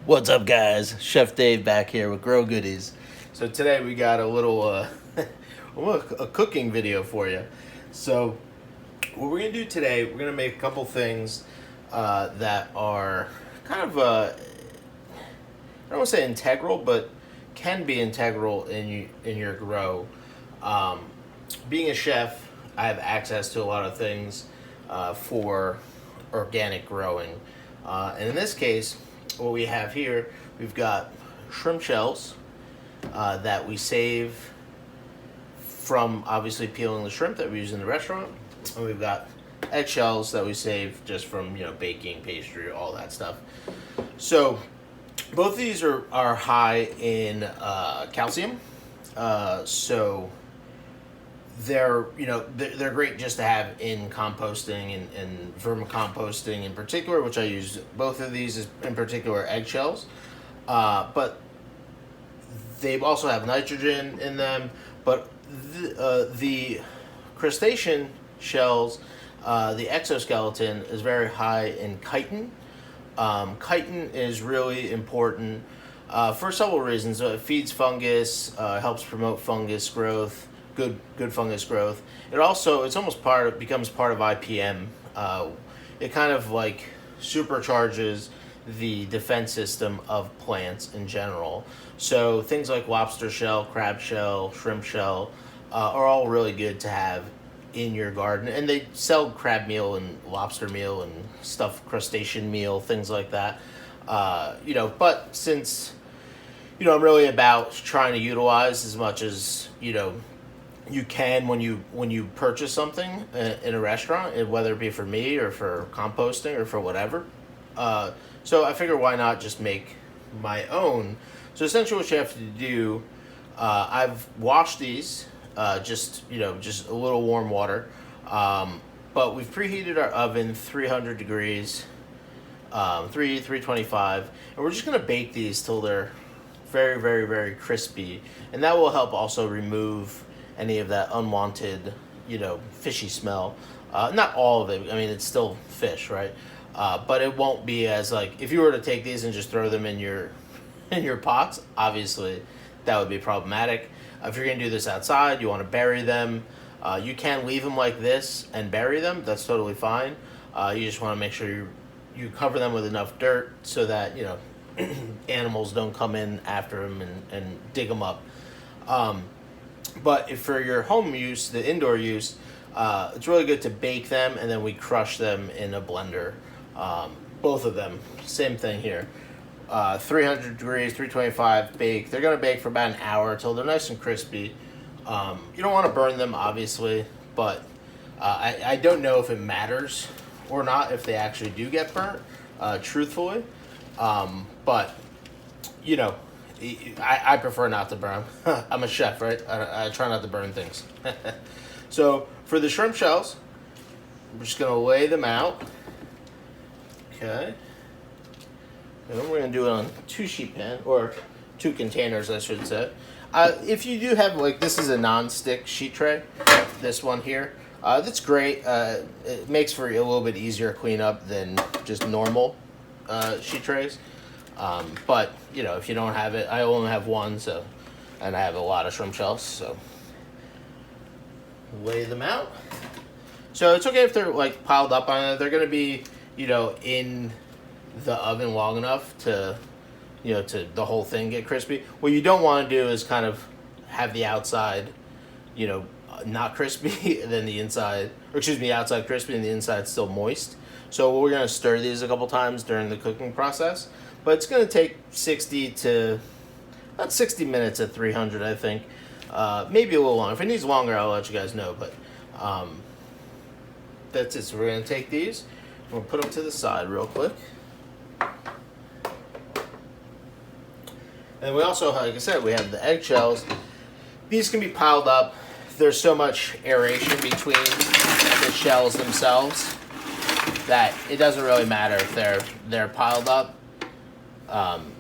What's up, guys? Chef Dave back here with Grow Goodies. So today we got a little a cooking video for you. So what we're gonna do today, we're gonna make a couple things that are kind of I don't want to say integral, but can be integral in your grow. Being a chef, I have access to a lot of things for organic growing, and in this case, what we have here, we've got shrimp shells that we save from obviously peeling the shrimp that we use in the restaurant, and we've got eggshells that we save just from baking, pastry, all that stuff. So both of these are high in calcium, so they're great just to have in composting and vermicomposting in particular, which I use both of these is in particular eggshells, but they also have nitrogen in them. But the crustacean shells, the exoskeleton is very high in chitin. Chitin is really important for several reasons. It feeds fungus, helps promote fungus growth, good fungus growth. It's almost becomes part of IPM. It kind of like supercharges the defense system of plants in general. So things like lobster shell, crab shell, shrimp shell are all really good to have in your garden, and they sell crab meal and lobster meal and stuffed crustacean meal, things like that. But since I'm really about trying to utilize as much as you can when you purchase something in a restaurant, whether it be for me or for composting or for whatever. So I figure why not just make my own. So essentially what you have to do, I've washed these, just a little warm water, but we've preheated our oven 300 degrees, 325, and we're just going to bake these till they're very, very, very crispy, and that will help also remove any of that unwanted, fishy smell. Not all of it. I mean, it's still fish, right? But it won't be as like if you were to take these and just throw them in your pots. Obviously, that would be problematic. If you're gonna do this outside, you want to bury them. You can leave them like this and bury them. That's totally fine. You just want to make sure you cover them with enough dirt so that animals don't come in after them and dig them up. But if for your home use, the indoor use, it's really good to bake them, and then we crush them in a blender. Both of them, same thing here. 300 degrees, 325, bake. They're going to bake for about an hour until they're nice and crispy. You don't want to burn them, obviously, but I don't know if it matters or not if they actually do get burnt, truthfully. But, I prefer not to burn them. I'm a chef, right? I try not to burn things. So for the shrimp shells, we're just going to lay them out. Okay. And then we're going to do it on 2 sheet pan, or 2 containers, I should say. If you do have, this is a non-stick sheet tray, this one here, that's great. It makes for a little bit easier cleanup than just normal sheet trays. But, if you don't have it, I only have one, and I have a lot of shrimp shells, so lay them out. So it's okay if they're, piled up on it. They're going to be, in the oven long enough to the whole thing get crispy. What you don't want to do is kind of have the outside, not crispy, and then the inside, outside crispy and the inside still moist. So we're going to stir these a couple times during the cooking process, but it's going to take 60 minutes at 300, I think. Maybe a little longer. If it needs longer, I'll let you guys know, but that's it. So we're going to take these, we'll put them to the side real quick. And we also, like I said, we have the eggshells. These can be piled up. There's so much aeration between the shells themselves that it doesn't really matter if they're piled up.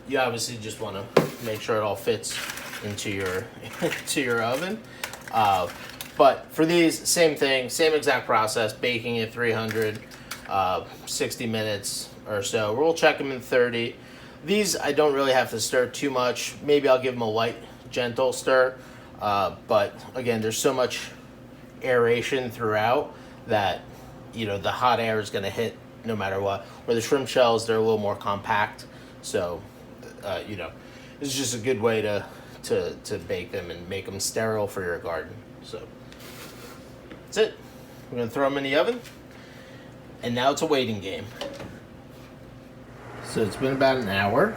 You obviously just want to make sure it all fits into your oven. But for these, same thing, same exact process, baking at 300, 60 minutes or so. We'll check them in 30. These I don't really have to stir too much. Maybe I'll give them a light, gentle stir. But again, there's so much aeration throughout that, you know, the hot air is going to hit no matter what. Where the shrimp shells, they're a little more compact. So, you know, it's just a good way to bake them and make them sterile for your garden. So that's it. We're going to throw them in the oven. And now it's a waiting game. So it's been about an hour.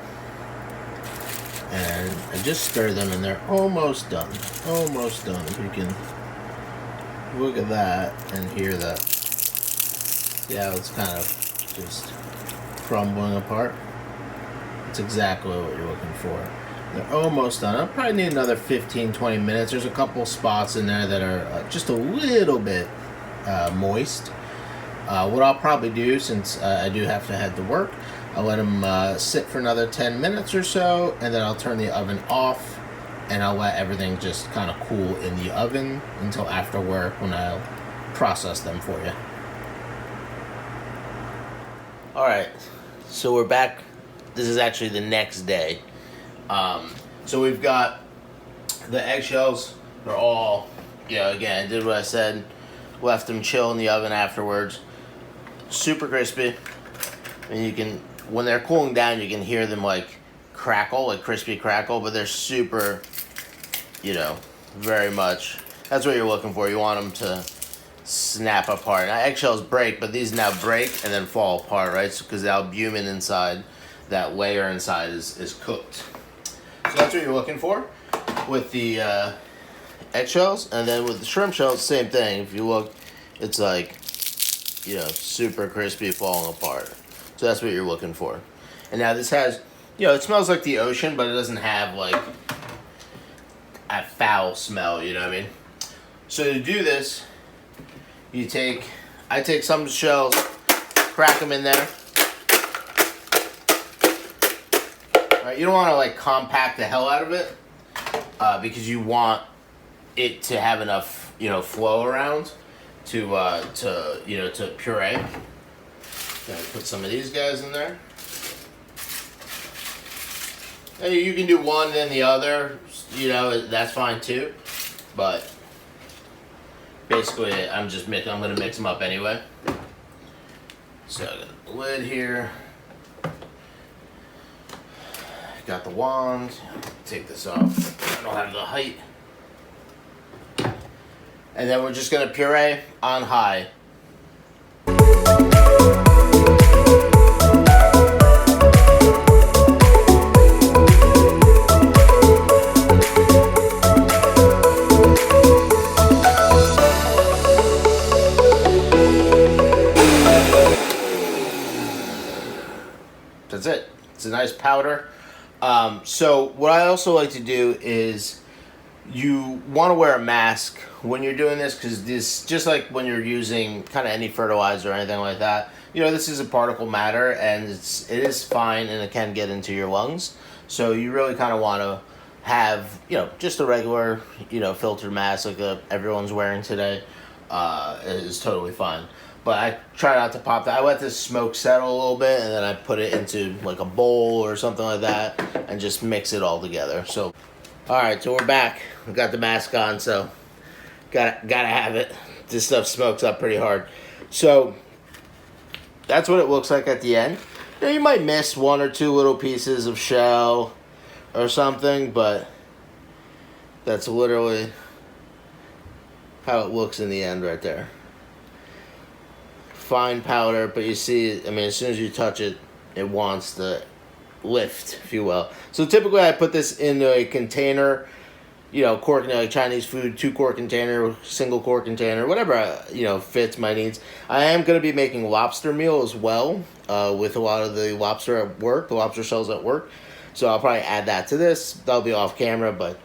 And I just stir them and they're almost done. Almost done. If you can look at that and hear that. See how it's kind of just crumbling apart? That's exactly what you're looking for. They're almost done. I'll probably need another 15-20 minutes. There's a couple spots in there that are just a little bit moist. What I'll probably do, since I do have to head to work, I'll let them sit for another 10 minutes or so, and then I'll turn the oven off, and I'll let everything just kind of cool in the oven until after work when I'll process them for you. Alright, so we're back. This is actually the next day. So we've got the eggshells. They're all, you know, again, I did what I said. Left them chill in the oven afterwards. Super crispy. And you can, when they're cooling down, you can hear them like crackle, like crispy crackle, but they're super, you know, very much. That's what you're looking for. You want them to snap apart. Now, eggshells break, but these now break and then fall apart, right? So, because the albumin inside, that layer inside is cooked. So that's what you're looking for with the eggshells. And then with the shrimp shells, same thing. If you look, it's like, you know, super crispy, falling apart. So that's what you're looking for. And now this has, you know, it smells like the ocean, but it doesn't have like a foul smell, you know what I mean? So to do this, I take some shells, crack them in there. All right, you don't want to like compact the hell out of it because you want it to have enough, you know, flow around to you know, to puree. Gonna put some of these guys in there. And you can do one then the other, you know, that's fine too. But basically, I'm gonna mix them up anyway. So I got the lid here. Got the wand. Take this off. I don't have the height. And then we're just gonna puree on high. That's it. It's a nice powder. So what I also like to do is you want to wear a mask when you're doing this, because this, just like when you're using kind of any fertilizer or anything like that, you know, this is a particle matter and it is fine and it can get into your lungs. So you really kind of want to have, you know, just a regular, you know, filtered mask like everyone's wearing today is totally fine. But I try not to pop that. I let this smoke settle a little bit, and then I put it into like a bowl or something like that, and just mix it all together. So, all right, so we're back. We got the mask on, so gotta have it. This stuff smokes up pretty hard. So that's what it looks like at the end. You know, you might miss one or two little pieces of shell or something, but that's literally how it looks in the end right there. Fine powder, but you see, I mean, as soon as you touch it, it wants to lift, if you will. So typically I put this in a container, you know, cork, like Chinese food, 2-quart container, single quart container, whatever, you know, fits my needs. I am going to be making lobster meal as well with a lot of the lobster at work, the lobster shells at work. So I'll probably add that to this. That'll be off camera, but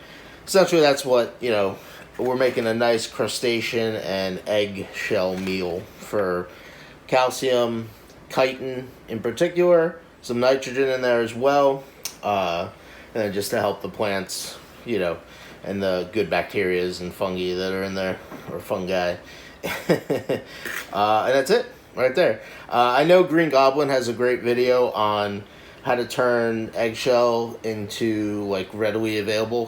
essentially that's what, you know, we're making a nice crustacean and egg shell meal for calcium, chitin in particular, some nitrogen in there as well, and then just to help the plants, you know, and the good bacterias and fungi that are in there, or fungi. And that's it, right there. I know Green Goblin has a great video on how to turn eggshell into like readily available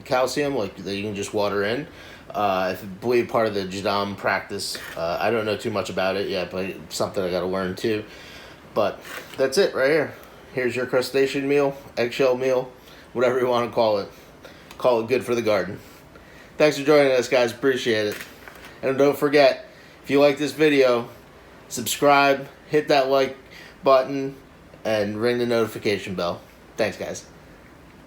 calcium, like that you can just water in. I believe part of the Jadam practice. I don't know too much about it yet, but it's something I got to learn too. But that's it right here. Here's your crustacean meal, eggshell meal, whatever you want to call it. Call it good for the garden. Thanks for joining us, guys. Appreciate it. And don't forget, if you like this video, subscribe, hit that like button, and ring the notification bell. Thanks, guys.